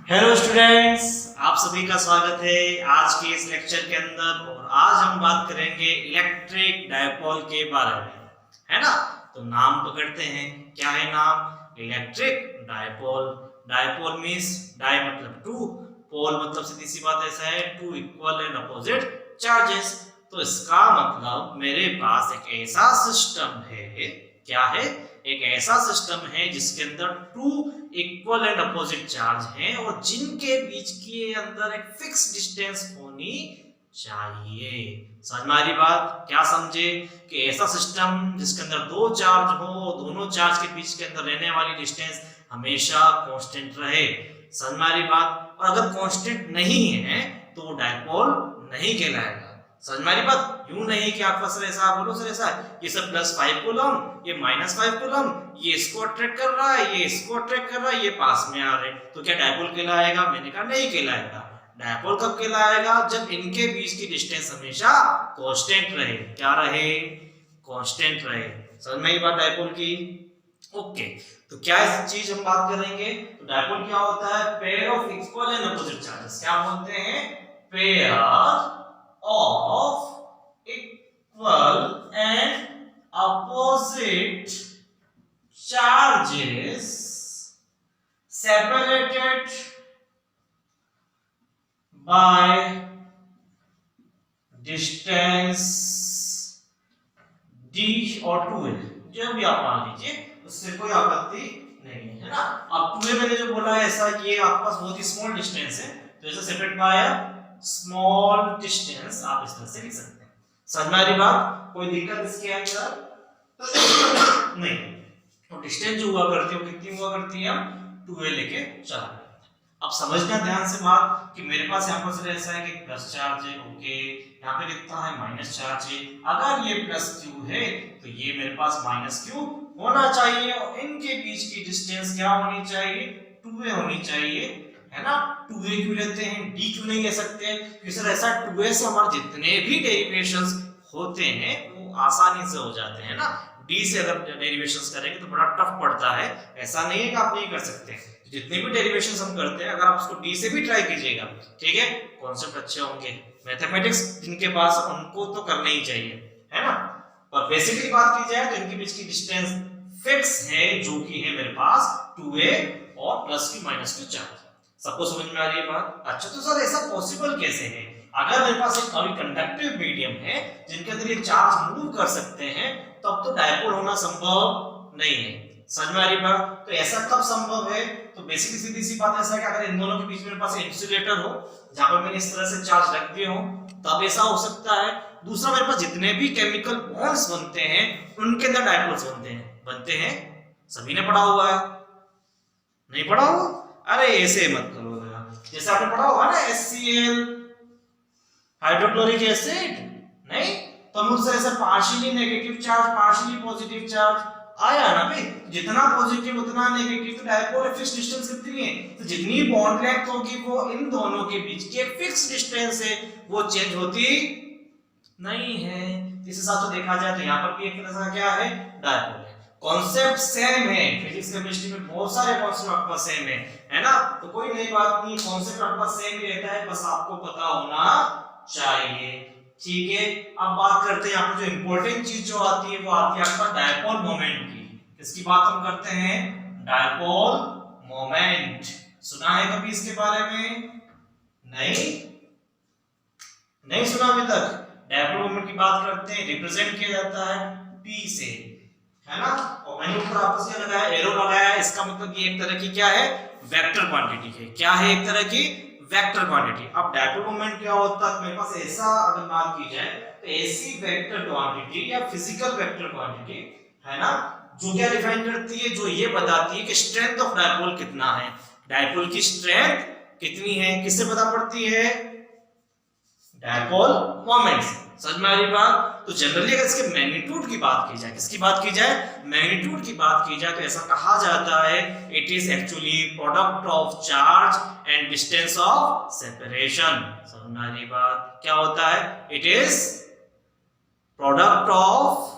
Hello students, आप सभी का स्वागत है आज के इस लेक्चर के अंदर। और आज हम बात करेंगे इलेक्ट्रिक डायपोल के बारे में, है ना। तो नाम पकड़ते हैं, क्या है नाम? Electric dipole. Dipole means di मतलब टू, पोल मतलब सीधी सी बात ऐसा है two equal and opposite charges. तो इसका मतलब मेरे पास एक ऐसा सिस्टम है, क्या है? एक ऐसा सिस्टम है जिसके अंदर two equal and opposite charge हैं और जिनके बीच के अंदर एक फिक्स डिस्टेंस होनी चाहिए। समझ में आ रही बात? क्या समझे कि ऐसा सिस्टम जिसके अंदर दो चार्ज हो, दोनों चार्ज के बीच के अंदर रहने वाली डिस्टेंस हमेशा कांस्टेंट रहे। समझ में आ रही बात? और अगर कांस्टेंट नहीं है तो वो डायपोल नहीं कहलाएगा। समझ में आ रही बात? यूं नहीं कि आपका सर ऐसा बोलो, सर ऐसा ये सब +5 कूलम, ये -5 कूलम, ये इसको अट्रैक्ट कर रहा है, ये इसको अट्रैक्ट कर रहा है, ये पास में आ रहे, तो क्या डायपोल कहलाएगा? मैंने कहा नहीं कहलाएगा। डायपोल कब कहलाएगा? जब इनके बीच की डिस्टेंस हमेशा कांस्टेंट रहे। क्या रहे? कांस्टेंट रहे। समझ में आई बात डायपोल की? ओके, तो क्या इस चीज हम बात करेंगे। तो डायपोल क्या होता है? Pair of equal and opposite charges. क्या बोलते हैं? Pair of equal and opposite charges separated by distance d और 2a, जो भी आप मान लीजिए, उससे कोई आपत्ति नहीं है ना। अब 2a मैंने जो बोला है ऐसा, ये आपके पास बहुत ही स्मॉल डिस्टेंस है, तो ऐसा सेपरेट बाय स्मॉल डिस्टेंस आप इस तरह से लिख सकते हैं। समझ में आ रही बात? कोई दिक्कत इसके अंदर नहीं। तो डिस्टेंस जो हुआ करती है वो कितनी हुआ करती है? हम 2a लेके चला। अब समझना ध्यान से बात कि मेरे पास यहाँ पर ऐसा है कि प्लस चार्ज है, ओके, यहाँ पे कितना है? माइनस चार्ज है। अगर ये प्लस क्यू है तो ये मेरे पास माइनस क्यू होना चाहिए और इनके बीच की डिस्टेंस क्या होनी चाहिए? 2a होनी चाहिए, है ना। 2a क्यों लेते हैं, d क्यों नहीं ले सकते? क्योंकि सर ऐसा 2a से हमारे जितने भी डेरिवेशंस होते हैं वो आसानी से हो जाते हैं ना। d से अगर डेरिवेशंस करेंगे तो बड़ा टफ पड़ता है। ऐसा नहीं है कि आप नहीं कर सकते, जितने भी डेरिवेशंस हम करते हैं अगर आप उसको d से भी ट्राई कीजिएगा, ठीक है, कॉन्सेप्ट अच्छे होंगे। मैथमेटिक्स जिनके पास उनको तो करना ही चाहिए, है ना। पर बेसिकली बात की जाए तो इनके बीच की डिस्टेंस फिक्स है, जो कि है मेरे पास 2a और प्लस की माइनस की चार्ज। सबको समझ में आ रही है बात? अच्छा, तो सर ऐसा पॉसिबल कैसे है? अगर मेरे पास एक कंडक्टिव मीडियम है जिनके अंदर ये चार्ज मूव कर सकते हैं, तब तो डायपोल होना संभव नहीं है। समझ में आ रही बात? तो ऐसा कब संभव है? तो बेसिकली सीधी सी बात ऐसा है कि अगर इन दोनों के बीच में मेरे पास इंसुलेटर हो जहां पर मैंने इस तरह से चार्ज रख दिए हो, तब ऐसा हो सकता है। दूसरा, मेरे पास जितने भी केमिकल बॉन्ड्स बनते हैं उनके अंदर डायपोल्स बनते हैं। सभी ने पढ़ा हुआ है? नहीं पढ़ा हुआ? अरे ऐसे मत करो, जैसे आपने पढ़ा होगा ना HCl, हाइड्रोक्लोरिक एसिड, नहीं तो हम उससे ऐसे partially negative charge, partially positive charge आया ना भाई। जितना पॉजिटिव उतना नेगेटिव, तो डायपोल फिक्स डिस्टेंस कितनी है? तो जितनी बॉन्ड लेंथ होगी वो इन दोनों के बीच की एक फिक्स डिस्टेंस है, वो चेंज होती नहीं है। इस हिसाब से देखा जाए तो यहाँ पर भी एक तरह का क्या है? डायपोल है। कॉन्सेप्ट सेम है, फिजिक्स केमिस्ट्री में बहुत सारे कॉन्सेप्ट आपका सेम है ना। तो कोई नई बात नहीं, कॉन्सेप्ट आपका सेम ही रहता है, बस आपको पता होना चाहिए, ठीक है। अब बात करते हैं यहाँ पर जो इंपॉर्टेंट चीज जो आती है वो आती है आपका डायपोल मोमेंट की। किसकी बात हम करते हैं? Dipole moment. सुना है कभी इसके बारे में? नहीं सुना अभी तक। डायपोल मोमेंट की बात करते हैं, रिप्रेजेंट किया जाता है P से, है ना। और मैंने ऊपर आपस में लगाया, एरो लगाया है, इसका मतलब ये एक तरह की क्या है? वेक्टर क्वांटिटी है। क्या है? एक तरह की वेक्टर क्वांटिटी। अब डायपोल मोमेंट क्या होता है? मेरे पास ऐसा अगर बात की जाए तो ऐसी वेक्टर क्वांटिटी या फिजिकल वेक्टर क्वांटिटी, है ना, जो क्या डिफाइन करती है? जो ये बताती है कि स्ट्रेंथ ऑफ डायपोल कितना है, डायपोल की स्ट्रेंथ कितनी है। किससे पता पड़ती है? Dipole moment. समझ में आ रही बात? तो जनरली अगर इसके मैग्नीट्यूड की बात की जाए, किसकी बात की जाए? मैग्नीट्यूड की बात की जाए तो ऐसा कहा जाता है it is actually product of charge and distance of separation. समझ में आ रही बात? क्या होता है? It is product of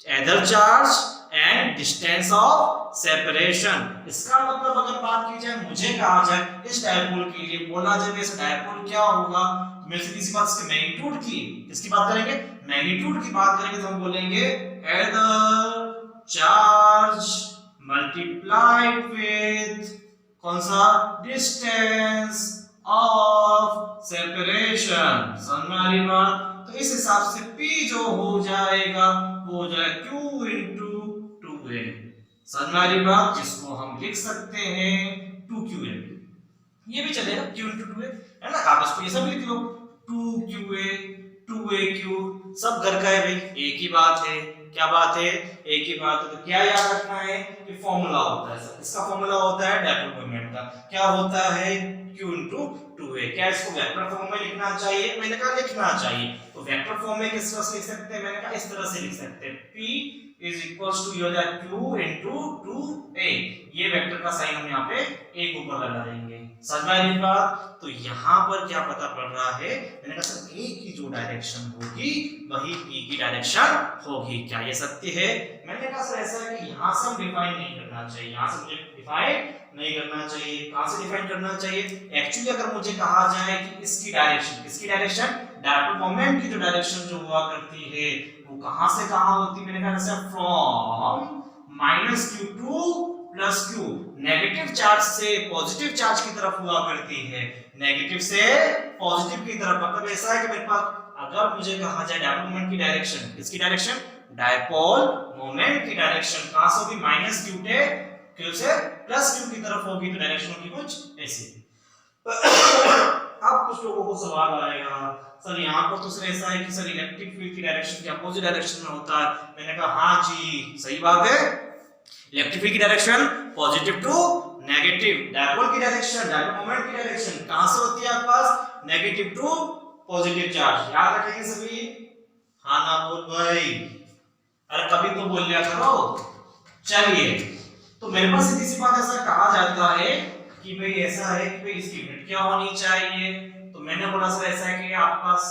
either charge and distance of separation. इसका मतलब अगर बात की जाए, मुझे कहा जाए इस डायपोल के लिए बोला जाए इस डायपोल क्या होगा, तो मेरे से किसी बात इसके मैग्नीट्यूड की, किसकी बात करेंगे, मैग्नीट्यूड की बात करेंगे, तो हम बोलेंगे एट चार्ज मल्टीप्लाइड विथ कौन सा, डिस्टेंस ऑफ सेपरेशन। समझ में आ रही बात। तो इस हिसाब से P जो हो जाएगा वो हो जाएगा Q इंटू 2A। समझ में आ रही बात, जिसको हम लिख सकते हैं 2QA, ये भी चलेगा Q इंटू 2A, है ना। आप इसको ये सब लिख लो 2QA 2AQ, सब घर का है भाई, एक ही बात है। क्या बात है, एक ही बात है। तो क्या याद रखना है कि फॉर्मूला होता है, इसका फॉर्मूला होता है डायपोल मोमेंट का, क्या होता है Q इंटू 2A। क्या इसको वेक्टर फॉर्म में लिखना चाहिए, मैंने कहा लिखना चाहिए। तो वेक्टर फॉर्म में किस तरह से लिख सकते हैं, मैंने कहा इस तरह से लिख सकते हैं, P इज इक्वल्स टू ये हो जाए Q इंटू 2A। ये वेक्टर का साइन हम यहाँ पे एक ऊपर लगा देंगे। समझ में आई बात। तो यहाँ पर क्या पता पड़ रहा है, मैंने कहा सर A की जो डायरेक्शन होगी वही P की डायरेक्शन होगी। क्या ये सत्य है? मैंने कहा सर ऐसा है कि यहाँ से हम डिफाइन नहीं करना चाहिए, यहाँ से मुझे डिफाइन नहीं करना चाहिए। कहां से डिफाइन करना चाहिए? एक्चुअली अगर मुझे कहा जाए कि इसकी डायरेक्शन, किसकी डायरेक्शन, डायपोल मोमेंट की जो डायरेक्शन जो हुआ करती है वो कहां से कहां होती है, मैंने कहा जैसे from -q to +q, negative charge से पॉजिटिव चार्ज की तरफ हुआ करती है, नेगेटिव से पॉजिटिव की तरफ। मतलब ऐसा है कि मेरे पास अगर मुझे कहा जाए डायपोल मोमेंट की डायरेक्शन, किसकी डायरेक्शन, डायपोल मोमेंट की डायरेक्शन कहां से होगी, -q से +q की तरफ होगी, तो डायरेक्शन होगी कुछ ऐसी। अब कुछ लोगों को सवाल आएगा, सर यहाँ पर तो सर ऐसा है कि सर इलेक्ट्रिक फील्ड की डायरेक्शन की अपोजिट डायरेक्शन में होता है। मैंने कहा हाँ जी सही बात है, इलेक्ट्रिक फील्ड की direction positive to negative, dipole की डायरेक्शन, डायपोल मोमेंट की डायरेक्शन कहां से होती है आपके पास, नेगेटिव टू पॉजिटिव चार्ज। याद रखेंगे सभी, हाँ ना बोल भाई, अरे कभी तो बोल लिया करो। चलिए, तो मेरे पास सीधी सी बात ऐसा कहा जाता है कि भाई ऐसा है कि भाई इसकी यूनिट क्या होनी चाहिए। तो मैंने बोला सर ऐसा है कि आपके पास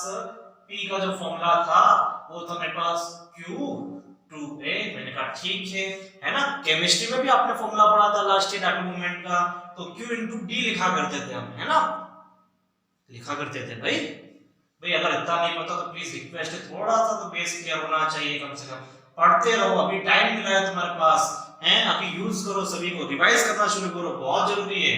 P का जो फॉर्मूला था वो था मेरे पास Q2A। मैंने कहा ठीक है ना। केमिस्ट्री में भी आपने फॉर्मूला पढ़ा था लास्ट ईयर डायपोल मोमेंट का, तो Q इंटू D लिखा करते थे हम, है ना, लिखा करते थे भाई। अगर इतना नहीं पता तो प्लीज रिक्वेस्ट है, थोड़ा सा तो बेस क्लियर होना चाहिए, कम से कम पढ़ते रहो, अभी टाइम मिला है तुम्हारे पास, हैं, अभी यूज करो, सभी को रिवाइज करना शुरू करो, बहुत जरूरी है।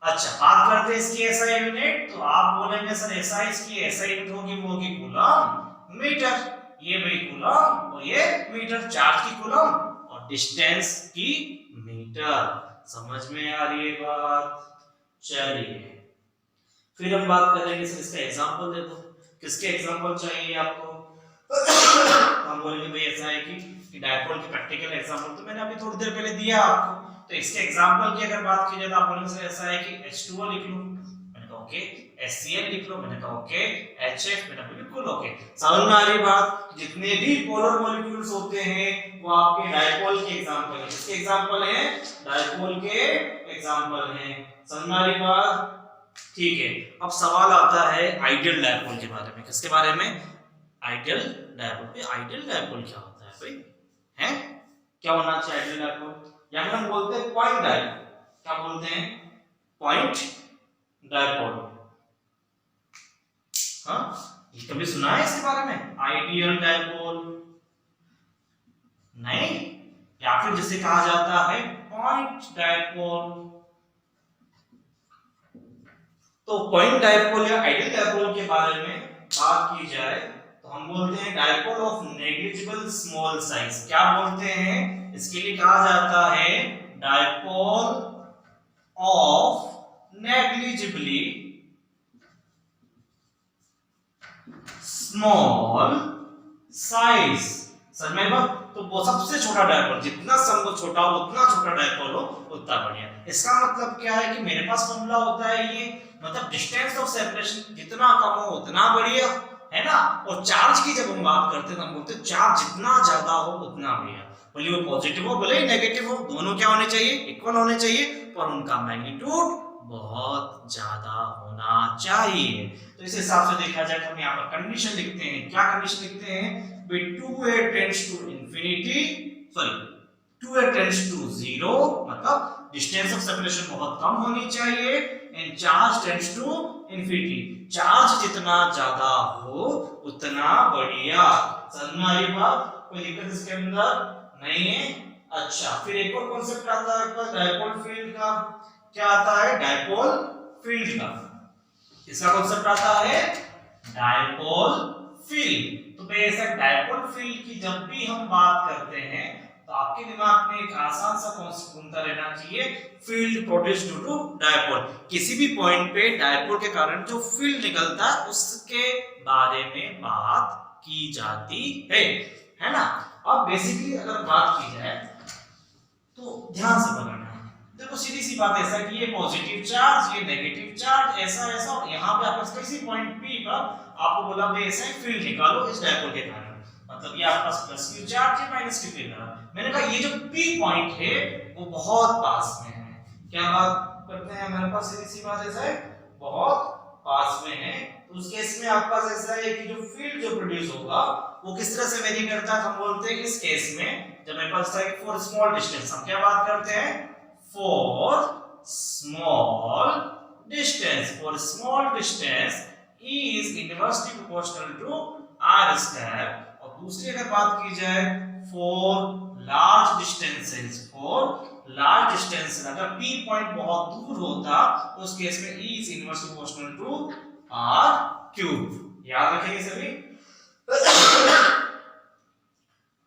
अच्छा, बात करते हैं इसकी एसआई यूनिट। तो आप बोलेंगे सर एसआई इसकी एसआई यूनिट होगी वो होगी कूलम मीटर, ये भाई कूलम और ये मीटर, चार्ज की कूलम और डिस्टेंस की मीटर। समझ में आ रही है बात? चलिए फिर हम बात करेंगे सर इसका एग्जांपल दे दो, किसके एग्जांपल चाहिए आपको? हम बोलेंगे भाई ऐसा है कि डायपोल के प्रैक्टिकल एग्जांपल तो मैंने अभी थोड़ी देर पहले दिया आपको। तो इसके एग्जांपल की अगर बात की जाए तो आप बोलेंगे सर ऐसा है कि H2O लिख लो, मैंने कहा ओके, HCl लिख लो, मैंने कहा ओके, HF, मैंने कहा बिल्कुल ओके। समझ में आ रही बात? जितने भी पोलर मॉलिक्यूल्स होते हैं वो आपके डायपोल के एग्जांपल है। किसके एग्जांपल है? डायपोल के एग्जांपल हैं। समझ में आ रही बात? ठीक है, अब सवाल आता है आइडियल डायपोल के बारे में। किसके बारे में? Ideal dipole. आइडियल डायपोल क्या होता है भाई? हैं? क्या होना चाहिए आइडियल डायपोल? या फिर हम बोलते हैं पॉइंट डायपोल। क्या बोलते हैं? Point dipole. हाँ, ये कभी सुना है इसके बारे में? आइडियल डायपोल नहीं, या फिर जिसे कहा जाता है पॉइंट डायपोल। तो पॉइंट डायपोल या आइडियल डायपोल के बारे में बात की जाए तो हम बोलते हैं dipole of negligible small size. क्या बोलते हैं? इसके लिए कहा जाता है dipole of negligibly small size. समझ में बात? तो वो सबसे छोटा डायपोल, जितना संभव छोटा हो उतना छोटा डायपोल हो उतना बढ़िया। इसका मतलब क्या है कि मेरे पास फॉर्मूला होता है ये, मतलब डिस्टेंस ऑफ सेपरेशन जितना कम हो उतना बढ़िया, है ना। और चार्ज की जब हम बात करते हैं तो हम बोलते हैं चार्ज जितना ज्यादा हो उतना बढ़िया, भले वो पॉजिटिव हो भले नेगेटिव हो, दोनों क्या होने चाहिए? इक्वल होने चाहिए, पर उनका मैग्नीट्यूड बहुत ज्यादा होना चाहिए। तो इस हिसाब से देखा जाए तो हम यहाँ पर कंडीशन लिखते हैं। क्या कंडीशन लिखते हैं? 2A tends to infinity, sorry 2a tends to 0 मतलब डिस्टेंस ऑफ सेपरेशन बहुत कम होनी चाहिए and charge tends to infinity, charge जितना ज्यादा हो उतना बढ़िया। समझ में आई बात? कोई दिक्कत इसके अंदर नहीं है? अच्छा, फिर एक और कॉन्सेप्ट आता है डायपोल फील्ड का। क्या आता है? डायपोल फील्ड का। इसका कॉन्सेप्ट आता है डायपोल फील्ड। तो बेशक डायपोल फील्ड की जब भी हम बात करते हैं तो आपके दिमाग में एक आसान सा कॉन्सेप्ट घूमता रहना चाहिए, field produced due to dipole. किसी भी पॉइंट पे डायपोल के कारण जो फील्ड निकलता है उसके बारे में बात की जाती है ना। अब बेसिकली अगर बात की जाए तो ध्यान से बनाना है। देखो सीधी सी बात ऐसा कि ये पॉजिटिव चार्ज, ये नेगेटिव चार्ज, ऐसा ऐसा, और यहाँ पे आपको किसी पॉइंट P पर आपको बोला भाई ऐसा फील्ड निकालो इस डायपोल के कारण, मतलब ये आपका प्लस क्यू चार्ज है माइनस क्यू के कारण। मैंने कहा ये जो P पॉइंट है वो बहुत पास में है। क्या बात करते हैं हमारे पास? सीधी सी बात ऐसा है, बहुत पास में है। तो उस केस में आपके पास ऐसा है कि जो फील्ड जो प्रोड्यूस होगा वो किस तरह से वेरी करता है। हम बोलते हैं इस केस में जब मेरे पास है फॉर स्मॉल डिस्टेंस, हम क्या बात करते हैं? For small distance. For small distance E is inversely proportional to R square। और दूसरी अगर बात की जाए for large distances, for large distance अगर P पॉइंट बहुत दूर होता तो उस केस में E is inversely proportional to R cube. याद रखेंगे सभी?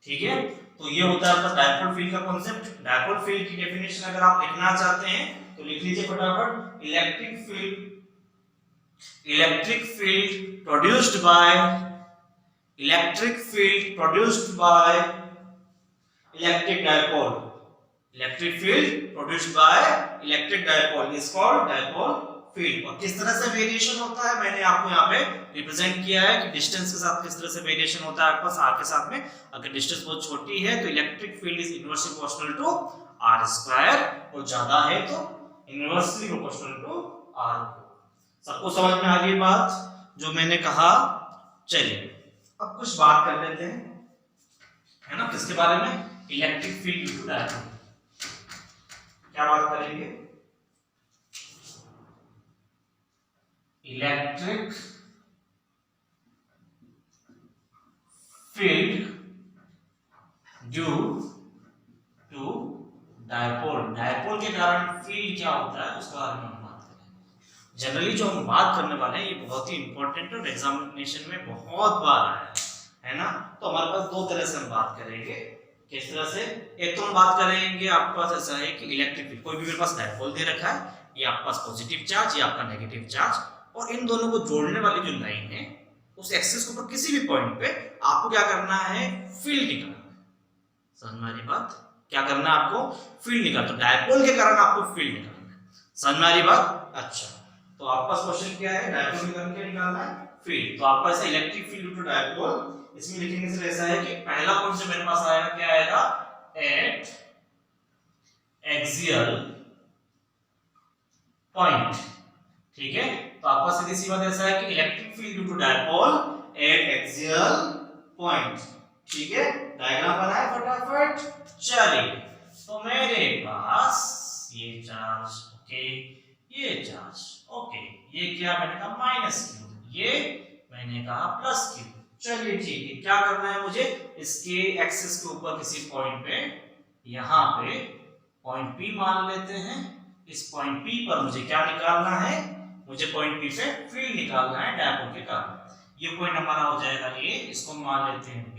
ठीक है, तो ये होता है आपका डायपोल फील्ड का कॉन्सेप्ट। डायपोल फील्ड की डेफिनेशन अगर आप लिखना चाहते हैं तो लिख लीजिए फटाफट। Electric field produced by electric dipole. Electric field produced by electric dipole is called dipole field. और किस तरह से वेरिएशन होता है मैंने आपको यहाँ पे रिप्रेजेंट किया है कि डिस्टेंस के साथ किस तरह से वेरिएशन होता है आपके पास आर के साथ में। अगर डिस्टेंस बहुत छोटी है तो electric field is inversely proportional to are square, और ज्यादा है तो इनवर्सली प्रोपोर्शनल टू आर। सबको समझ में आ गई बात जो मैंने कहा? चलिए अब कुछ बात कर लेते हैं, है ना, किसके बारे में? Electric field due to dipole. क्या बात करेंगे? Electric field due to dipole. Dipole के कारण फील्ड क्या होता है उसके बारे में हम बात करेंगे। जनरली जो हम बात करने वाले हैं ये बहुत ही इंपॉर्टेंट और एग्जामिनेशन में बहुत बार आया है ना। तो हमारे पास दो तरह से हम बात करेंगे। किस तरह से? एक तो हम बात करेंगे आपके पास ऐसा है कि इलेक्ट्रिक फील्ड, कोई भी मेरे पास डायपोल दे रखा है, ये आपके पास पॉजिटिव चार्ज, ये आपका नेगेटिव चार्ज, और इन दोनों को जोड़ने वाली जो लाइन है उस एक्सिस के ऊपर किसी भी पॉइंट पे आपको क्या करना है? फील्ड निकालना है। समझ में आ रही बात? क्या करना है आपको? फील्ड निकालना। तो डायपोल के कारण आपको फील्ड निकालना है। समझ में आ रही बात? अच्छा, तो आपका क्वेश्चन क्या है? डायपोल के कारण क्या निकालना है? फील्ड। तो आपका ऐसा electric field due to dipole, इसमें लिखने से ऐसा है कि पहला कॉन्सेप्ट मेरे पास आएगा, क्या आएगा? Eight axial point. ठीक है, तो आपका सीधी सी बात ऐसा है कि electric field due to dipole at axial point. ठीक है, डायग्राम बनाए फटाफट। चलिए, तो मेरे पास ये चार्ज, ओके, ये चार्ज, ओके, ये क्या मैंने कहा? माइनस क्यू, ये मैंने कहा प्लस क्यू। चलिए ठीक है, क्या करना है मुझे? इसके एक्सिस के ऊपर किसी पॉइंट पे, यहाँ पे पॉइंट P मान लेते हैं। इस पॉइंट P पर मुझे क्या निकालना है? मुझे पॉइंट P से फील्ड निकालना है डायपोल के कारण। ये पॉइंट हमारा हो जाएगा A, इसको मान लेते हैं B।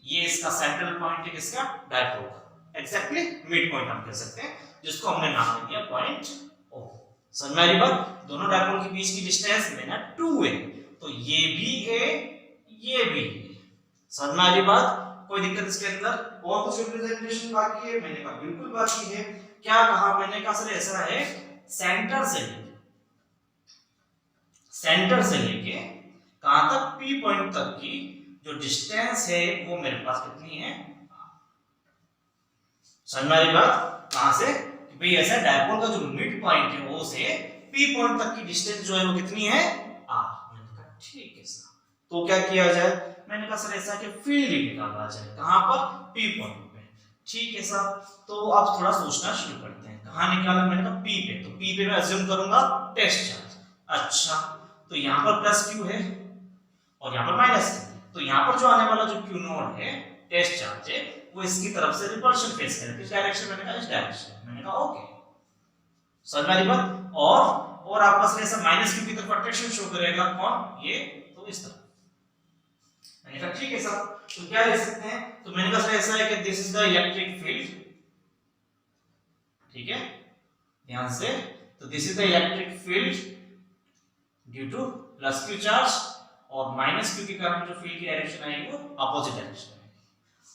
ये इसका सेंट्रल पॉइंट है किसका? डायपोल का। एग्जैक्टली मिड पॉइंट हम कह सकते हैं, जिसको हमने नाम दिया पॉइंट O। समझ में आ रही बात? दोनों डायपोल के बीच की डिस्टेंस लेना 2 है, तो ये भी A, ये भी A। समझ में आ रही बात? कोई दिक्कत इसके अंदर? और कुछ रिप्रेजेंटेशन बाकी है? मैंने कहा बिल्कुल बाकी है। क्या कहा मैंने? कहा सर ऐसा है, सेंटर से लेके कहां तक? P पॉइंट तक की जो डिस्टेंस है वो मेरे पास कितनी है? समझ में आ रही बात? कहां से? कि भाई ऐसा डायपोल का जो मिड पॉइंट है वो से P पॉइंट तक की डिस्टेंस जो है वो कितनी है? R। मैंने कहा ठीक है सर, तो क्या किया जाए? मैंने कहा सर ऐसा कि फील्ड निकाला जाए। कहां पर? P पॉइंट पे। ठीक है साहब, तो आप थोड़ा सोचना शुरू करते हैं। कहाँ निकाला मैंने कहा P पे, तो P पे मैं अज्यूम करूंगा टेस्ट चार्ज। अच्छा, तो यहाँ पर प्लस Q है और यहाँ पर माइनस है, तो यहाँ पर जो आने वाला जो Q नॉट है टेस्ट चार्ज है वो इसकी तरफ से रिपल्शन फेस करेगा। किस डायरेक्शन? मैंने कहा इस डायरेक्शन। मैंने कहा ओके, समझ में आई बात। और आपस में ऐसा माइनस Q की तरफ अट्रैक्शन शो करेगा कौन? ये, तो इस तरफ। मैंने कहा ठीक है साहब, तो क्या लिख सकते हैं? तो मैंने कहा ऐसा है कि this is the electric field, ठीक है, ध्यान से, तो this is the electric field due two plus Q charge और माइनस Q के कारण जो फील्ड की डायरेक्शन आएगी वो अपोजिट डायरेक्शन में।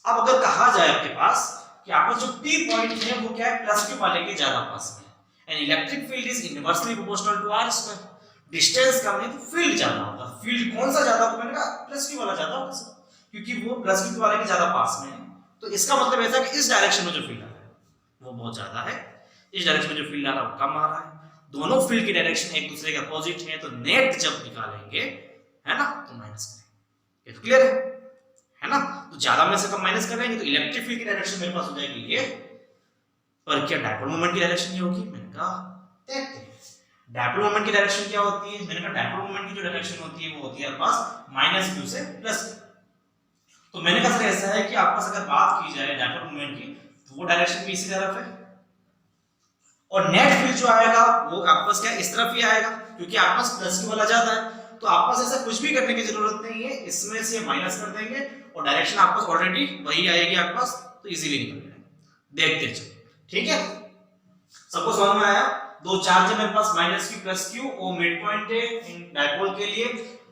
अब अगर कहा जाए आपके पास कि आपका जो P पॉइंट है वो क्या है? प्लस Q वाले के ज्यादा पास में है, and electric field is inversely proportional to R square. Distance कम है तो फील्ड ज्यादा होगा। फील्ड कौन सा ज्यादा होगा? मैंने कहा प्लस Q वाला ज्यादा होगा सर, क्योंकि वो प्लस Q वाले के ज्यादा पास में है। तो इसका मतलब ऐसा कि इस डायरेक्शन में जो फील्ड आ रहा है वो बहुत ज्यादा है, इस डायरेक्शन में जो फील्ड आ रहा है वो कम आ रहा है। दोनों फील्ड की डायरेक्शन एक दूसरे के अपोजिट है, तो नेट जब निकालेंगे, है ना, तो माइनस करेंगे। ये तो क्लियर है ना? तो ज्यादा में से कम माइनस करेंगे तो इलेक्ट्रिक फील्ड की डायरेक्शन मेरे पास हो जाएगी ये, पर क्या डायपोल मोमेंट की डायरेक्शन ये होगी? मैंने कहा देखते हैं डायपोल मोमेंट की डायरेक्शन क्या होती है। मैंने कहा डायपोल मोमेंट की जो डायरेक्शन होती है वो होती है आपके पास माइनस Q से प्लस Q। तो मैंने कहा सर ऐसा है कि आपके पास अगर बात की जाए डायपोल मोमेंट की तो वो डायरेक्शन भी इसी तरफ है, और नेट फील्ड जो आएगा वो आपके पास क्या इस तरफ ही आएगा, क्योंकि आपके पास प्लस Q वाला ज्यादा है। तो आपके पास ऐसा कुछ भी करने की जरूरत नहीं है, इसमें से माइनस कर देंगे और डायरेक्शन आपके पास ऑलरेडी वही आएगी आपके पास, तो इजीली निकल जाएगा। देखते चलो, ठीक है, सबको समझ में आया? दो चार्ज है मेरे पास माइनस Q प्लस Q, वो मिड पॉइंट है इन डायपोल के लिए।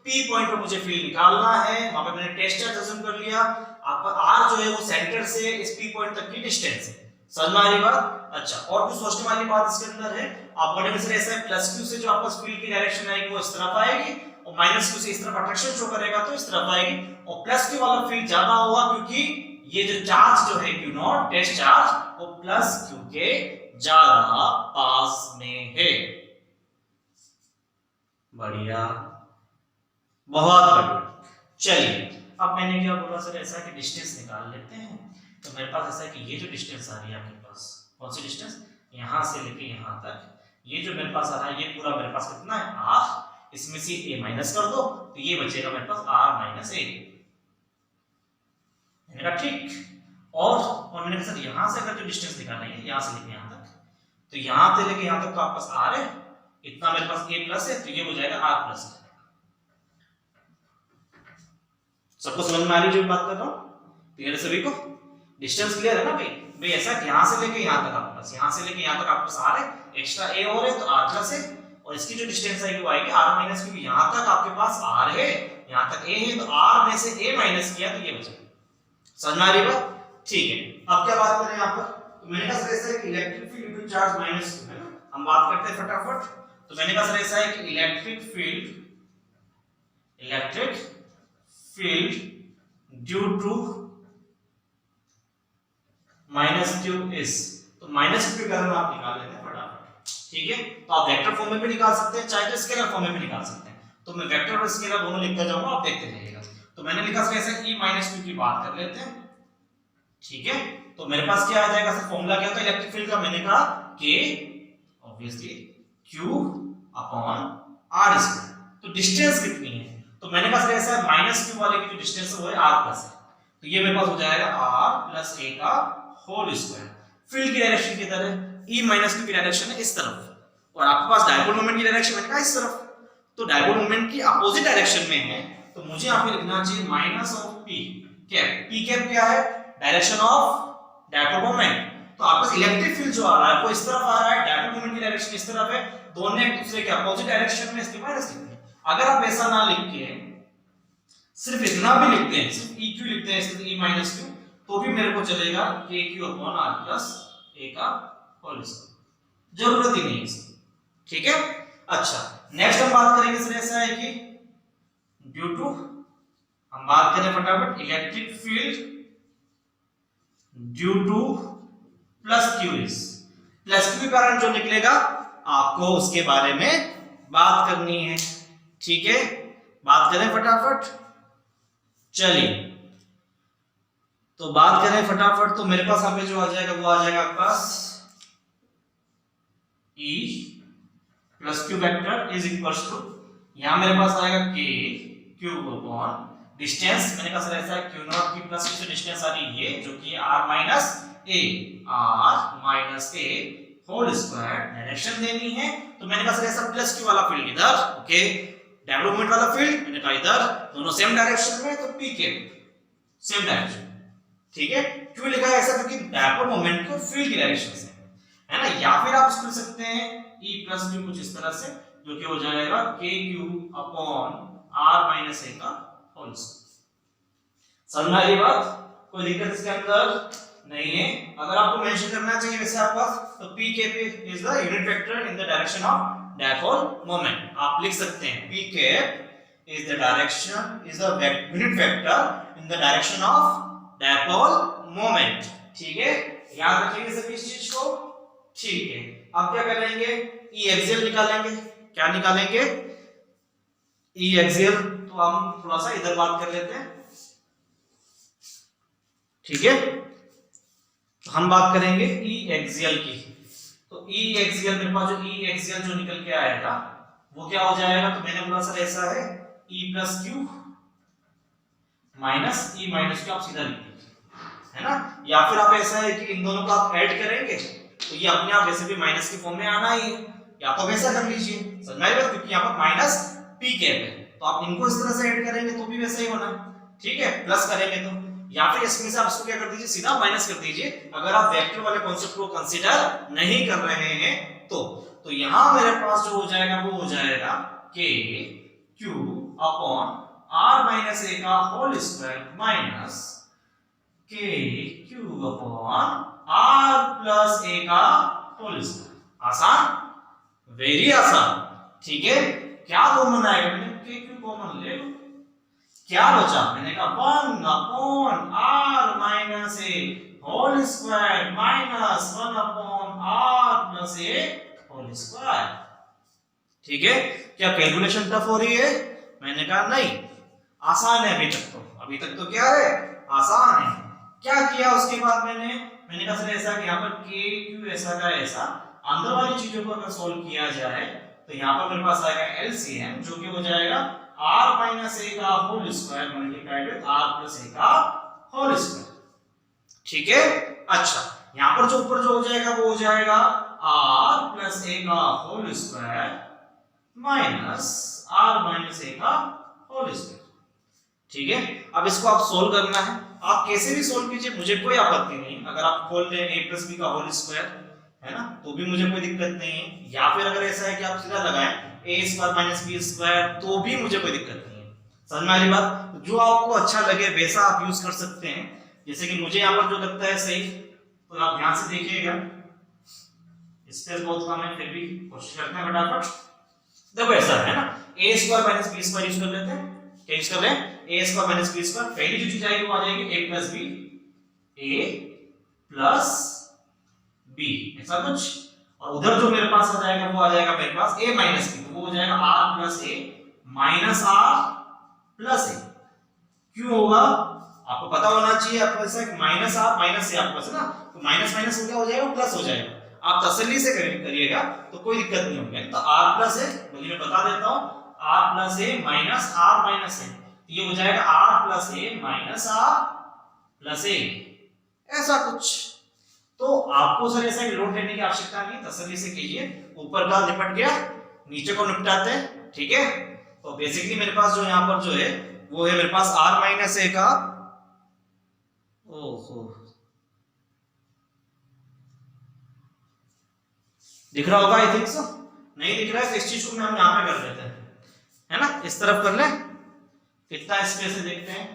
P पॉइंट पर मुझे फील्ड निकालना है, वहां पे मैंने टेस्ट चार्ज अज्यूम कर लिया। आपका R जो है वो सेंटर से इस P पॉइंट तक की डिस्टेंस है। समझ में आ रही बात? अच्छा, और कुछ सोचने वाली बात इसके अंदर है। आप बोलेंगे सर ऐसा है प्लस Q से जो आपका फील्ड की डायरेक्शन आएगी वो इस तरफ आएगी, और माइनस Q से इस तरफ अट्रैक्शन शो करेगा तो इस तरफ आएगी, और प्लस Q वाला फील्ड ज्यादा होगा क्योंकि ये जो चार्ज जो है Q नॉट टेस्ट चार्ज वो प्लस Q के ज्यादा पास में है। बढ़िया, बहुत बढ़िया। चलिए अब मैंने क्या बोला सर ऐसा कि डिस्टेंस निकाल लेते हैं। तो मेरे पास ऐसा है कि ये जो डिस्टेंस आ रही है आपके पास, कौन सी डिस्टेंस? यहाँ से लेके यहाँ तक, ये जो मेरे पास आ रहा है ये पूरा मेरे पास कितना है? R। इसमें से a माइनस कर दो तो ये बचेगा मेरे पास R माइनस a। मैंने कहा ठीक, और मैंने कहा सर यहाँ से अगर जो डिस्टेंस निकालना है यहाँ से लेके यहाँ तक, तो यहाँ से लेके यहाँ तक तो आपके पास R है, इतना मेरे पास a प्लस है, तो ये हो जाएगा R प्लस। सबको समझ में आ रही जो बात कर रहा हूँ? क्लियर है सभी को? डिस्टेंस क्लियर है ना भाई? भाई ऐसा यहाँ से लेके यहाँ तक आपके पास, यहाँ से लेके यहाँ तक आपके पास R है, एक्स्ट्रा a और है तो R प्लस है, और इसकी जो डिस्टेंस आएगी वो आएगी R माइनस, क्योंकि यहाँ तक आपके पास R है, यहाँ तक a है, तो R में से a माइनस किया तो ये बचेगा। समझ में आ रही बात? ठीक है, अब क्या बात करें यहाँ पर? तो मैंने कहा सर ऐसा है कि electric field due to charge minus Q है ना, हम बात करते हैं फटाफट। तो मैंने कहा सर ऐसा है कि electric field due to minus Q is, तो माइनस Q के कारण आप निकाल लेते हैं फटाफट, ठीक है। तो आप वेक्टर फॉर्म में भी निकाल सकते हैं, चाहे तो स्केलर फॉर्म में भी निकाल सकते हैं। तो मैं वेक्टर और स्केलर दोनों लिखता जाऊंगा, आप देखते जाइएगा। तो मैंने लिखा सर ऐसे E माइनस Q की बात कर लेते हैं, ठीक है। तो मेरे पास क्या आ जाएगा सर? फॉर्मूला क्या था इलेक्ट्रिक फील्ड का? मैंने कहा K obviously Q upon R square. तो डिस्टेंस कितनी है? तो मैंने कहा सर ऐसा माइनस Q वाले की जो डिस्टेंस है वो है R प्लस है, तो ये मेरे पास हो जाएगा R प्लस a का होल स्क्वायर। फील्ड की डायरेक्शन की तरह E माइनस Q की डायरेक्शन है इस तरफ, और आपके पास डायपोल मोमेंट की डायरेक्शन मैंने कहा इस तरफ, तो डायपोल मोमेंट की अपोजिट डायरेक्शन में है, तो मुझे यहाँ पे लिखना चाहिए minus of P cap. P cap क्या है? Direction of dipole moment. तो आपके पास इलेक्ट्रिक फील्ड जो आ रहा है वो इस तरफ आ रहा है, डायपोल मोमेंट की डायरेक्शन इस तरफ है, दोनों एक दूसरे के अपोजिट डायरेक्शन में, इसके माइनस लिखते हैं। अगर आप ऐसा ना लिख के सिर्फ इतना भी लिखते हैं, सिर्फ EQ लिखते हैं इसमें E माइनस Q, तो भी मेरे को चलेगा KQ upon R plus a का होल स्क्वायर, जरूरत ही नहीं है इसकी, ठीक है। अच्छा, नेक्स्ट हम बात करेंगे सर ऐसा है कि ड्यू टू, हम बात करें फटाफट, electric field due two plus Q is, plus Q के कारण जो निकलेगा आपको उसके बारे में बात करनी है, ठीक है। बात करें फटाफट, चलिए। तो बात करें फटाफट, तो मेरे पास यहाँ पे जो आ जाएगा वो आ जाएगा आपके पास E plus Q vector is equals to, यहाँ मेरे पास आएगा k क्यूब अपॉन डिस्टेंस, मैंने कहा सर ऐसा है क्यू नॉट की प्लस की डिस्टेंस आ रही है जो कि r minus a whole square, direction देनी है तो मैंने कहा सर ऐसा प्लस क्यू वाला फील्ड इधर, ओके, डेवलपमेंट वाला फील्ड मैंने कहा इधर, दोनों सेम डायरेक्शन में, तो p के सेम डायरेक्शन, ठीक है। क्यों लिखा है ऐसा, क्योंकि डायपोल मोमेंट को फील्ड की डायरेक्शन से है ना, या फिर आप इसको लिख सकते हैं E प्लस क्यू कुछ इस तरह से, जो कि हो जाएगा k cube upon r minus a का होल स्क्वायर। समझ में आ रही बात, कोई दिक्कत इसके अंदर नहीं है। अगर आपको मेंशन करना चाहिए वैसे आपका, तो p k is the unit vector in the direction of dipole moment, आप लिख सकते हैं p k is the direction, is the unit vector in the direction of dipole moment, ठीक है, याद रखिएगा सभी इस चीज को, ठीक है। अब क्या करेंगे, ई एक्सियल निकालेंगे, क्या निकालेंगे, ई एक्सियल, तो हम थोड़ा सा इधर बात कर लेते हैं, ठीक है, तो हम बात करेंगे ई एक्सियल की, तो ई एक्सियल मेरे पास जो ई एक्सियल जो निकल के आएगा वो क्या हो जाएगा, तो मैंने बोला सर ऐसा है E plus Q minus E minus Q, आप सीधा लिख दीजिए, है ना, या फिर आप ऐसा है कि इन दोनों को आप ऐड करेंगे तो ये अपने आप वैसे भी माइनस के फॉर्म में आना ही है, या तो वैसा कर लीजिए, समझ में आएगा, क्योंकि यहाँ पर माइनस पी कैप है तो आप इनको इस तरह से ऐड करेंगे तो भी वैसा ही होना, ठीक है, प्लस करेंगे तो, या फिर इसमें से आप इसको क्या कर दीजिए, सीधा माइनस कर दीजिए, अगर आप वेक्टर वाले कॉन्सेप्ट को कंसीडर नहीं कर रहे हैं तो यहाँ मेरे पास जो हो जाएगा वो हो जाएगा k q upon r minus a का whole square minus k q upon r plus a का होल स्क्वायर। आसान, वेरी आसान, ठीक है। क्या कॉमन आएगा, मैंने k q कॉमन ले लो, क्या बचा, मैंने कहा 1 upon r minus a whole square minus 1 upon r plus a whole square, ठीक है। क्या कैलकुलेशन टफ हो रही है, मैंने कहा नहीं, आसान है अभी तक तो क्या है, आसान है। क्या किया उसके बाद मैंने कहा सर ऐसा कि यहाँ पर k q ऐसा का ऐसा, अंदर वाली चीजों को अगर सॉल्व किया जाए तो यहाँ पर मेरे पास आएगा LCM जो कि हो जाएगा r माइनस a का whole square multiplied with r plus a का होल स्क्वायर, ठीक है। अच्छा, यहाँ पर जो ऊपर जो हो जाएगा वो हो जाएगा r प्लस a का whole square minus r minus a का होल स्क्वायर, ठीक है। अब इसको आप सोल्व करना है, आप कैसे भी सोल्व कीजिए, मुझे कोई आपत्ति नहीं, अगर आप खोल लें a प्लस बी का होल स्क्वायर, है ना, तो भी मुझे कोई दिक्कत नहीं है, या फिर अगर ऐसा है कि आप सीधा लगाएं a square minus B square तो भी मुझे कोई दिक्कत नहीं है। समझ में आ रही बात, जो आपको अच्छा लगे वैसा आप यूज कर सकते हैं, जैसे कि मुझे यहाँ पर जो लगता है सही, तो आप ध्यान से देखिएगा, स्पेस बहुत कम है फिर भी कोशिश करते हैं फटाफट। देखो ऐसा है ना, a square minus B square use कर लेते हैं, क्या यूज कर रहे हैं, a square minus B square, पहली जो चीज आएगी वो आ जाएगी a plus B, a plus B, ऐसा कुछ, और उधर जो मेरे पास आ जाएगा वो आ जाएगा मेरे पास a माइनस बी, तो वो हो जाएगा r plus a minus r plus a, क्यों होगा आपको पता होना चाहिए, आपको ऐसा माइनस r माइनस a आपके पास है ना, तो माइनस माइनस हो गया, हो जाएगा प्लस हो जाएगा, आप तसल्ली से करिएगा तो कोई दिक्कत नहीं होगी। तो r प्लस a, बोलिए मैं बता देता हूं, r plus a minus r minus a, ये हो जाएगा r plus a minus r plus a, ऐसा कुछ। तो आपको सर ऐसा लोड लेने की आवश्यकता नहीं, तसल्ली से कीजिए, ऊपर का निपट गया, नीचे को निपटाते हैं, ठीक है। तो बेसिकली मेरे पास जो यहाँ पर जो है वो है मेरे पास r माइनस a का, ओहो दिख रहा होगा, आई थिंक सो, नहीं दिख रहा है तो इस चीज को हम यहाँ पे कर लेते हैं, है ना, इस तरफ कर ले, कितना स्पेस है देखते हैं,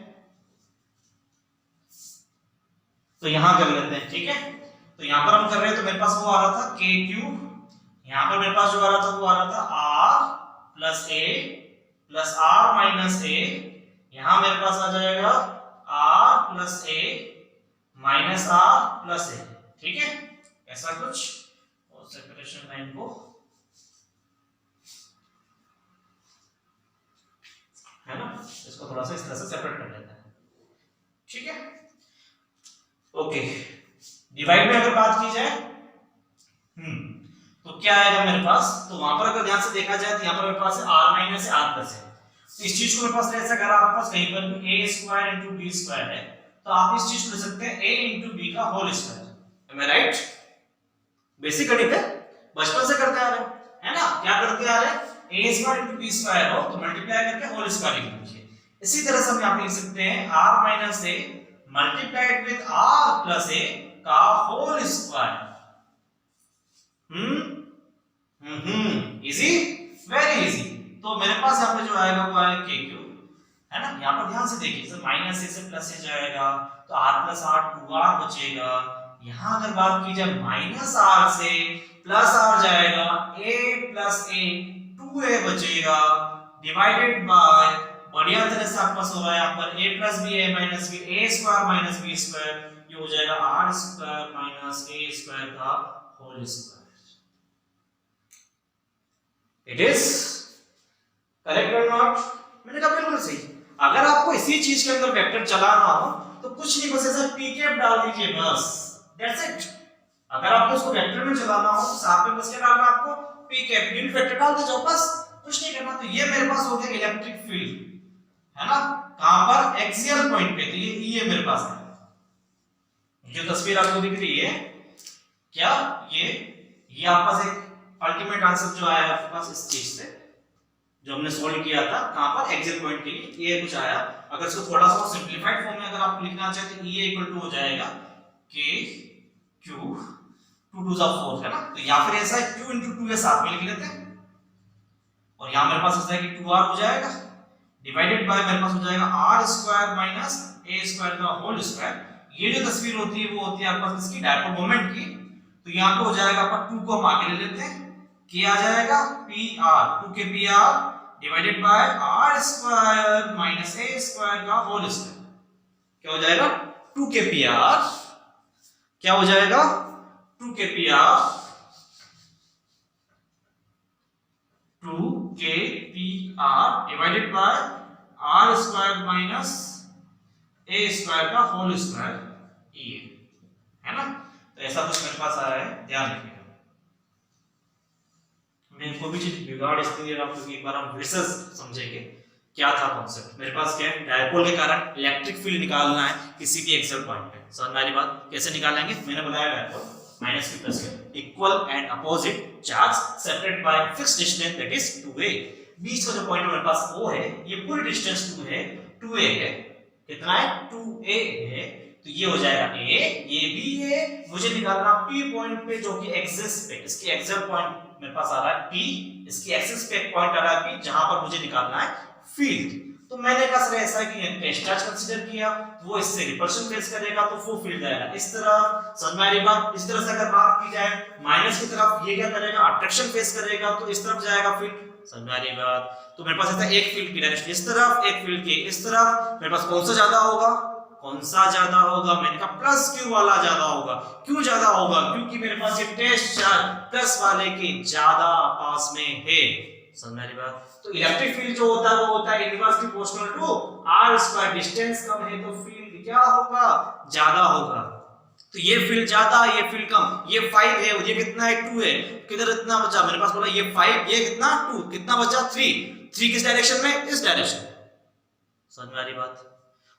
तो यहां कर लेते हैं, ठीक है। तो यहां पर हम कर रहे हैं तो मेरे पास वो आ रहा था k क्यूब, यहां पर मेरे पास जो आ रहा था वो आ रहा था r plus a plus r minus a, यहां मेरे पास आ जाएगा r plus a minus r plus a, ठीक है, ऐसा कुछ। और सेपरेशन लाइन को है ना, इसको थोड़ा सा इस तरह से सेपरेट कर लेते हैं, ठीक है। ओके, डिवाइड में अगर बात की जाए तो क्या आएगा मेरे पास, तो वहां पर अगर ध्यान से देखा जाए तो यहाँ पर मेरे पास r माइनस r प्लस है, तो इस चीज को मेरे पास ऐसा, अगर आपके पास कहीं पर a square into b square है तो आप इस चीज को ले सकते हैं a इनटू b का होल स्क्वायर। एम आई राइट? बेसिक गणित है, बचपन से करते आ रहे हैं, है ना? क्या करते आ रहे हैं, a square into b square हो तो मल्टीप्लाई करके होल स्क्वायर लिख लीजिए। इसी तरह से हम यहाँ पे लिख सकते हैं r minus a multiplied with r plus a का whole square. Easy, very easy. तो मेरे पास यहाँ पे जो आएगा वो आएगा k क्यूब, है ना? यहाँ पर ध्यान से देखिए, सर माइनस a से प्लस a जाएगा तो r प्लस r 2r बचेगा। यहाँ अगर बात की जाए माइनस r से प्लस r जाएगा, a प्लस a 2a बचेगा, डिवाइडेड बाय, बढ़िया तरह से आपका हो रहा है यहाँ पर a plus b a minus b, a square minus b square, ये हो जाएगा r square minus a square का whole square. It is correct और नॉट? मैंने कहा बिल्कुल सही। अगर आपको इसी चीज के अंदर वेक्टर चलाना हो तो कुछ नहीं, बस ऐसा p कैप डाल दीजिए, बस दैट्स इट। अगर आपको उसको वेक्टर में चलाना हो तो साथ में बस क्या डालना आपको, p कैप, यूनिट वेक्टर डाल दो जाओ, बस कुछ नहीं करना। तो ये मेरे पास हो गया इलेक्ट्रिक फील्ड, है ना? कहां पर, एक्सियल पॉइंट पे। तो ये मेरे पास है, जो तस्वीर आपको दिख रही है क्या, ये आपके पास एक अल्टीमेट आंसर जो आया आपके पास इस चीज से जो हमने सोल्व किया था, कहां पर, एक्सियल पॉइंट के लिए ये कुछ आया। अगर इसको थोड़ा सा सिंपलीफाइड फॉर्म में अगर आप लिखना चाहते तो ये इक्वल टू हो जाएगा k q 2 टू द 4, है ना? तो या फिर ऐसा है q into 2 के साथ में लिख लेते हैं, और यहां मेरे पास ऐसा है कि 2r हो जाएगा, डिवाइडेड बाय मेरे पास हो जाएगा r square minus a square का होल स्क्वायर। ये जो तस्वीर होती है वो होती है आपके पास इसकी डायपोल मोमेंट की। तो यहां पे हो जाएगा आपका 2 को हम आगे ले लेते हैं, k आ जाएगा pr, 2k pr divided by r square minus a square का होल स्क्वायर। क्या हो जाएगा, 2k pr, क्या हो जाएगा, 2k pr, 2k pr divided by r square minus a square का होल स्क्वायर, ये है ना? तो ऐसा कुछ मेरे पास आ रहा है, ध्यान रखिएगा। मैं कोई भी चीज बिगाड़ इसलिए आप लोग एक बार हम फिर से समझेंगे क्या था कॉन्सेप्ट। मेरे पास क्या है, डायपोल के कारण इलेक्ट्रिक फील्ड निकालना है किसी भी एक्सियल पॉइंट पे। समझ में आ रही बात? कैसे निकालेंगे, मैंने बताया dipole minus q plus q, equal and opposite charge separated by fixed distance that is 2a। बीच का जो पॉइंट मेरे पास o है, ये पूरी डिस्टेंस 2 है, 2a है, कितना है, 2a है। तो ये हो जाएगा a, ये भी है, मुझे निकालना p पॉइंट पे जो कि एक्सिस पे, इसकी एक्सियल पॉइंट मेरे पास आ रहा है p, इसकी एक्सिस पे एक पॉइंट आ रहा है p जहां पर मुझे निकालना है फील्ड। तो मैंने कहा सर ऐसा है कि टेस्ट चार्ज कंसीडर किया, वो इससे रिपल्शन फेस करेगा तो वो फील्ड आएगा इस तरफ। समझ में आ रही बात? इस तरह से अगर बात की जाए माइनस की तरफ, ये क्या करेगा, अट्रैक्शन फेस करेगा तो इस तरफ जाएगा फील्ड। समझ में आ रही बात? तो मेरे पास ऐसा एक फील्ड की डायरेक्शन इस तरफ, एक फील्ड की इस तरफ, मेरे पास कौन सा ज्यादा होगा, कौन सा ज्यादा होगा, मैंने कहा प्लस क्यू वाला ज्यादा होगा। क्यों ज्यादा होगा, क्योंकि मेरे पास ये टेस्ट चार्ज प्लस वाले के ज्यादा पास में है। समझ में आ रही बात? तो इलेक्ट्रिक फील्ड जो होता है वो होता है inversely proportional to r square, distance कम है तो फील्ड क्या होगा, ज्यादा होगा। तो ये फील्ड ज्यादा, ये फील्ड कम, ये 5 है और ये कितना है, 2 है, किधर इतना बचा, मेरे पास बोला ये 5, ये कितना 2, कितना बचा 3 किस डायरेक्शन में, इस डायरेक्शन। समझ में आ रही बात?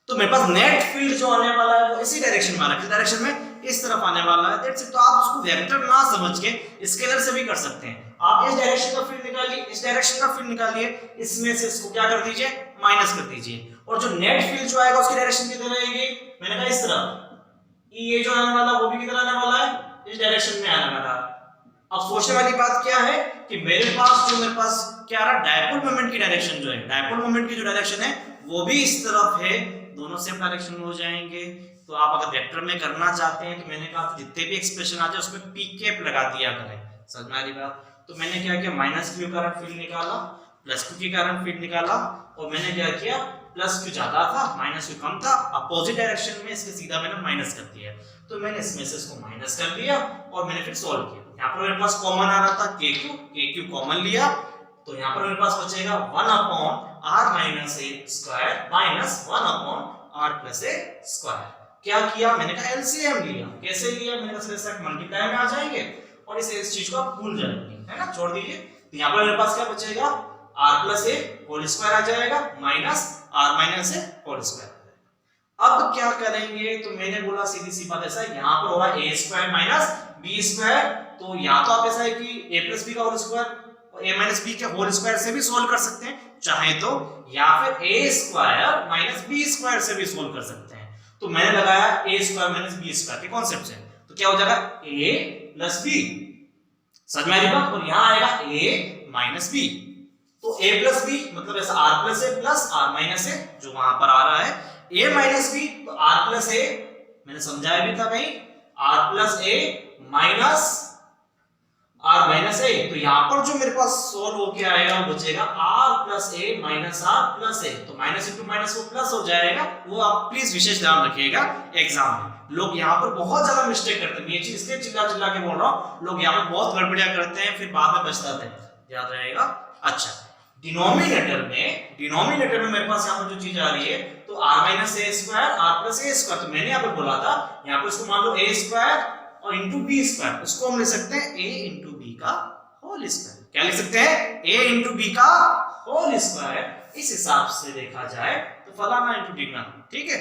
तो मेरे पास नेट फील्ड जो आने वाला है वो इसी डायरेक्शन में आ रहा है, किस डायरेक्शन में, इस तरफ आने वाला है। That's it. तो आप उसको वेक्टर ना समझ के स्केलर से भी कर सकते हैं। आप इस डायरेक्शन का फील्ड निकालिए, इस डायरेक्शन का फील्ड निकालिए, इसमें से इसको क्या कर दीजिए, माइनस कर दीजिए, और जो नेट फील्ड जो आएगा उसकी डायरेक्शन किधर रहेगी, मैंने कहा इस तरफ। ये जो आने वाला वो भी किधर आने वाला है, इस डायरेक्शन में आने वाला। अब सोचने वाली बात क्या है कि मेरे पास क्या आ रहा, डायपोल मोमेंट की डायरेक्शन जो है, डायपोल मोमेंट की जो डायरेक्शन है वो भी इस तरफ है, दोनों सेम डायरेक्शन में हो जाएंगे। तो आप अगर वेक्टर में करना चाहते हैं तो मैंने कहा जितने भी एक्सप्रेशन आते हैं उसमें p कैप लगा दिया करें। समझ में आ रही बात? तो मैंने क्या किया, माइनस q के कारण फील्ड निकाला, प्लस q के कारण फील्ड निकाला, और मैंने क्या किया, प्लस q ज्यादा था, माइनस q कम था, अपोजिट डायरेक्शन में इसके सीधा मैंने माइनस कर दिया। तो मैंने इसमें से इसको माइनस कर दिया और मैंने फिर सॉल्व किया। यहाँ पर मेरे पास कॉमन आ रहा था kq कॉमन लिया, तो यहाँ पर मेरे पास बचेगा 1 upon r minus a square minus 1 upon r plus a square. क्या किया, मैंने कहा एलसीएम लिया। कैसे लिया, मैंने कहा ऐसा मल्टीप्लाई में आ जाएंगे और इस चीज को आप भूल जाएंगे, है ना, छोड़ दीजिए। तो यहाँ पर मेरे पास क्या बचेगा, r प्लस ए होल स्क्वायर आ जाएगा माइनस r माइनस ए होल स्क्वायर। अब क्या करेंगे, तो मैंने बोला सीधी सी बात ऐसा है, यहाँ पर होगा ए स्क्वायर माइनस बी स्क्वायर। तो या तो आप ऐसा है कि a प्लस बी का होल स्क्वायर और a माइनस बी के होल स्क्वायर से भी सोल्व कर सकते हैं चाहे तो, या फिर a square minus B square से भी सोल्व कर सकते हैं। तो मैंने लगाया a square minus B square के कॉन्सेप्ट से, तो क्या हो जाएगा a प्लस बी, समझ में आ रही बात, और यहाँ आएगा a माइनस बी। तो a प्लस बी मतलब ऐसा r प्लस ए प्लस r माइनस ए, जो वहां पर आ रहा है a माइनस बी, तो r प्लस ए मैंने समझाया भी था भाई, r प्लस ए माइनस r माइनस ए। तो यहां पर जो मेरे पास सोल्व होके आएगा वो बचेगा r प्लस ए माइनस r प्लस ए। तो माइनस इंटू माइनस वो प्लस हो जाएगा, वो आप प्लीज विशेष ध्यान रखिएगा एग्जाम में। लोग यहाँ पर बहुत ज्यादा मिस्टेक करते हैं, ये चीज इसलिए चिल्ला चिल्ला के बोल रहा हूँ, लोग यहाँ पर बहुत गड़बड़ियां करते हैं फिर बाद में पछताते हैं, याद रहेगा। अच्छा, डिनोमिनेटर में मेरे पास यहाँ पर जो चीज आ रही है, तो r माइनस ए स्क्वायर r प्लस ए स्क्वायर, तो मैंने यहाँ पर बोला था यहाँ पर इसको मान लो a स्क्वायर और इंटू बी स्क्वायर, उसको हम लिख सकते हैं a इंटू बी का होल स्क्वायर। क्या लिख सकते हैं, a इंटू बी का होल स्क्वायर। इस हिसाब से देखा जाए तो फलाना इंटू ढिकना, ठीक है,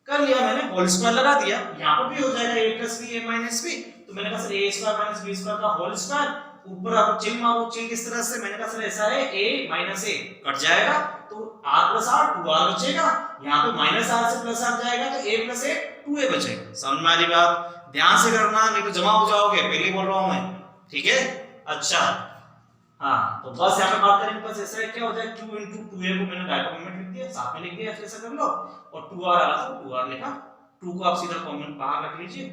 कर लिया मैंने, होल स्क्वायर लगा दिया। यहाँ पर भी हो जाएगा a plus B a minus B, तो मैंने कहा sir a square minus B square का होल स्क्वायर, ऊपर आप चिन्ह मारो, चिन्ह किस तरह से, मैंने कहा सर ऐसा है a माइनस a कट जाएगा तो r प्लस r 2r बचेगा, यहाँ पे माइनस r से प्लस r जाएगा तो a प्लस a 2a बचेगा। समझ में आ रही बात, ध्यान से करना नहीं तो जमा हो जाओगे, पहले बोल रहा हूं मैं, ठीक है। अच्छा हाँ, तो बस यहाँ पे बात करेंगे, बस ऐसा है क्या हो जाए, q इंटू 2a को मैंने डायरेक्ट कॉमन लिख दिया, साथ में लिख दिया, ऐसा कर लो, और 2r आ रहा तो 2r लिखा, 2 को आप सीधा कॉमन बाहर रख लीजिए,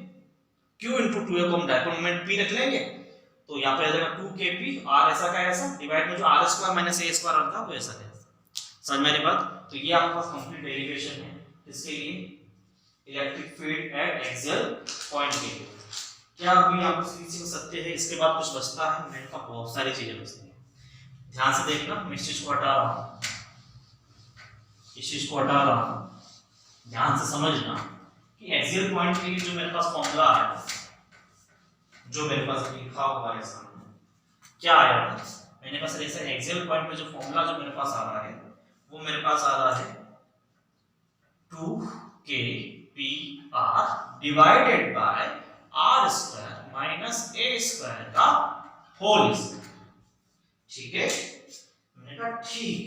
q इंटू 2a को हम डायरेक्ट कॉमन p रख लेंगे, तो यहाँ पे आ जाएगा 2kp, r ऐसा का ऐसा डिवाइड में जो r square minus a square आता वो ऐसा का ऐसा। समझ में आ रही बात, तो ये आपके पास कंप्लीट डेरिवेशन है इसके लिए, electric field at axial point के लिए। क्या अभी आप किसी को सत्य है, इसके बाद कुछ बचता है, मैंने कहा बहुत सारी चीजें बचती हैं, ध्यान से देखना, मैं इस चीज को हटा रहा हूं, इस चीज को हटा रहा हूं, ध्यान से समझना कि एक्सियल पॉइंट के लिए जो मेरे पास फॉर्मूला है, जो मेरे पास लिखा हुआ है सामने, क्या आया, मैंने पास ऐसे एक्सियल पॉइंट में जो फॉर्मूला जो मेरे पास आ रहा है वो मेरे पास आ रहा है 2kpr divided by r square minus a square का होल स्क्वायर, ठीक है। मैंने कहा ठीक,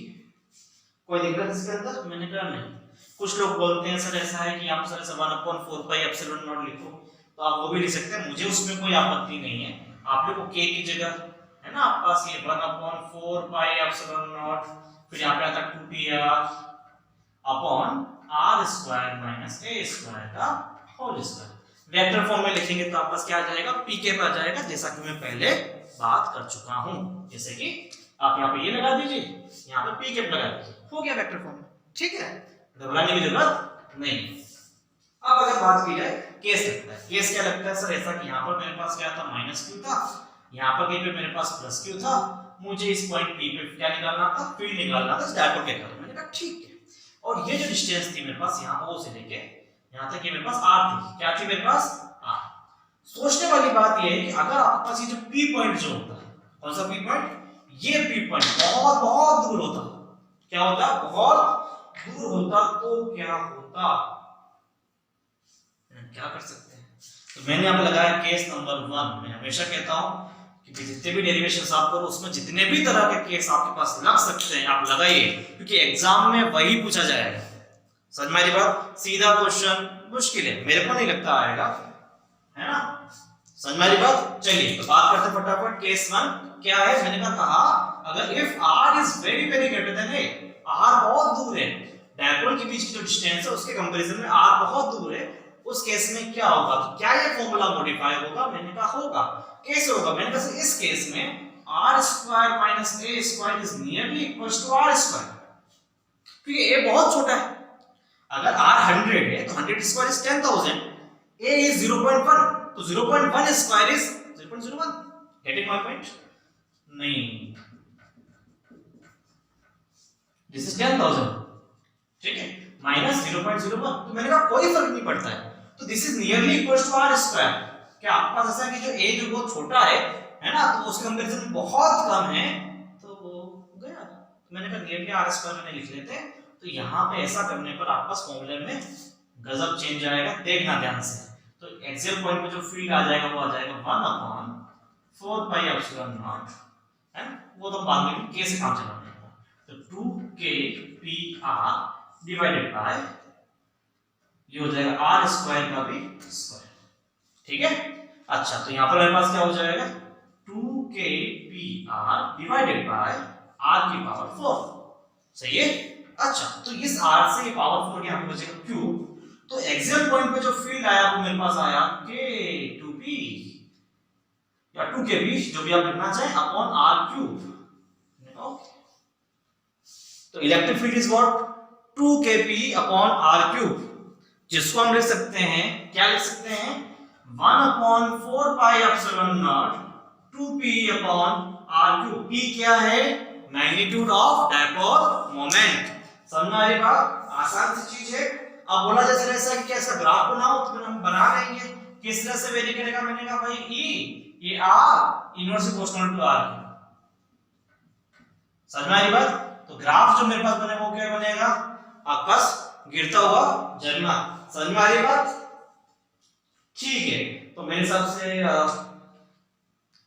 कोई दिक्कत इसके अंदर, मैंने कहा नहीं। कुछ लोग बोलते हैं सर ऐसा है कि आप सर 1/4 पाई एप्सिलॉन नॉट लिखो, तो आप वो भी लिख सकते हैं, मुझे उसमें कोई आपत्ति नहीं है। आप लोग को k की जगह है ना आपके पास ये 1/4 पाई एप्सिलॉन नॉट, फिर यहाँ पे आता 2pr upon r square minus a square का होल स्क्वायर। वेक्टर फॉर्म में लिखेंगे तो आपके पास क्या आ जाएगा, pk पे आ जाएगा, जैसा कि मैं पहले बात कर चुका हूं। जैसे कि आप यहाँ पे ये लगा दीजिए, यहाँ पे pk लगा दीजिए, हो गया वेक्टर फॉर्म में, ठीक है, घबराने की जरूरत नहीं। अब अगर बात की जाए केस लगता है, केस क्या लगता है सर, ऐसा कि यहाँ पर मेरे पास क्या था माइनस क्यू था, यहाँ पर कहीं पे मेरे पास प्लस क्यू था, मुझे इस पॉइंट पी पे क्या निकालना था, फील्ड निकालना था, डायपोल के निकालना। मैंने कहा ठीक है, और ये जो डिस्टेंस थी मेरे पास यहाँ ओ से लेके यहाँ तक ये मेरे पास r थी, क्या थी मेरे पास r। सोचने वाली बात ये है कि अगर आपके पास ये जो p पॉइंट जो होता है, कौन सा p पॉइंट, ये p पॉइंट बहुत बहुत दूर होता, क्या होता, बहुत दूर होता, तो क्या होता, क्या कर सकते हैं। तो मैंने यहाँ पे लगाया केस नंबर 1। मैं हमेशा कहता हूँ कि जितने भी डेरिवेशंस आप करो उसमें जितने भी तरह के केस आपके पास लग सकते हैं आप लगाइए, क्योंकि एग्जाम में वही पूछा जाएगा। समझ में आ रही बात, सीधा क्वेश्चन मुश्किल है, मेरे को नहीं लगता आएगा, है ना, समझ में आ रही बात। चलिए तो बात करते हैं फटाफट। केस 1 क्या है, मैंने कहा अगर if r is very very greater than a, r बहुत दूर है, डायपोल के बीच की जो डिस्टेंस है उसके कंपैरिजन में r बहुत दूर है, उस केस में क्या होगा, तो क्या ये फॉर्मूला मॉडिफाई होगा, मैंने कहा होगा। कैसे होगा, मैंने कहा इस केस में r square minus a square is nearly equals to r square, क्योंकि a बहुत छोटा है, अगर r 100 है तो 100 स्क्वायर इज 10,000, a इज 0.1, तो 0.1 square is 0.01, getting my point, नहीं दिस इज 10,000, ठीक है, माइनस 0.01, तो मैंने कहा कोई फर्क नहीं पड़ता है, तो this is nearly equals to are square. क्या आपके पास ऐसा है कि जो a जो बहुत छोटा है ना, तो उसके कंपैरिजन में बहुत कम है, तो वो गया। तो मैंने कहा नियरली आर स्क्वायर मैंने लिख लेते हैं। तो यहाँ पे ऐसा करने पर आपके पास फॉर्मूले में गजब चेंज आएगा, देखना ध्यान से। तो एक्सियल पॉइंट पे जो फील्ड आ जाएगा वो आ जाएगा 1/4 पाई एप्सिलॉन नॉट, है ना, वो तो बाद में k से काम चलाना है। तो 2k p r divided by ये हो जाएगा आर स्क्वायर का भी स्क्वायर, ठीक है। अच्छा, तो यहाँ पर मेरे पास क्या हो जाएगा 2k p r divided by r की पावर 4, सही है। अच्छा, तो इस r से ये पावर 4 यहाँ पे बचेगा क्यूब। तो एक्सियल पॉइंट पे जो फील्ड आया वो मेरे पास आया k2p या 2kp, जो भी आप लिखना चाहें, अपॉन r क्यूब। तो electric field is what 2kp upon r cube, जिसको हम लिख सकते हैं, क्या लिख सकते हैं 1/4 pi epsilon not 2p upon r cube. p क्या है, मैग्नीट्यूड ऑफ डायपोल मोमेंट। समझ में आ रही बात, आसान सी चीज है। अब बोला जैसे ऐसा कि कैसा ग्राफ बनाओ, तो हम बना लेंगे। किस तरह से वेरी करेगा, मैंने कहा भाई e ये r inverse proportional to r। समझ में आ रही बात। तो ग्राफ जो मेरे पास बनेगा वो क्या बनेगा, आपका गिरता हुआ झरना। समझ में आ रही बात, ठीक है। तो मेरे हिसाब से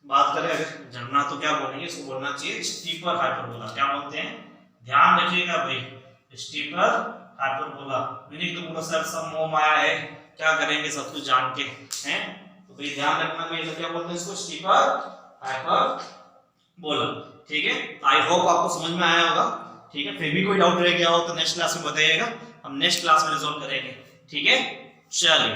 बात करें अगर झरना तो क्या बोलेंगे, इसको बोलना चाहिए स्टीपर हाइपरबोला। क्या बोलते हैं, ध्यान रखिएगा भाई, स्टीपर हाइपरबोला। मैंने तो बोला सर सब मोह माया है, क्या करेंगे सब कुछ जान के, हैं। तो भाई ध्यान रखना भाई, तो क्या बोलते हैं इसको स्टीपर हाइपरबोला, ठीक है। आई होप आपको समझ में आया होगा, ठीक है। फिर भी कोई डाउट रह गया हो तो नेक्स्ट क्लास में बताइएगा, हम नेक्स्ट क्लास में रिजॉल्व करेंगे, ठीक है। चलिए।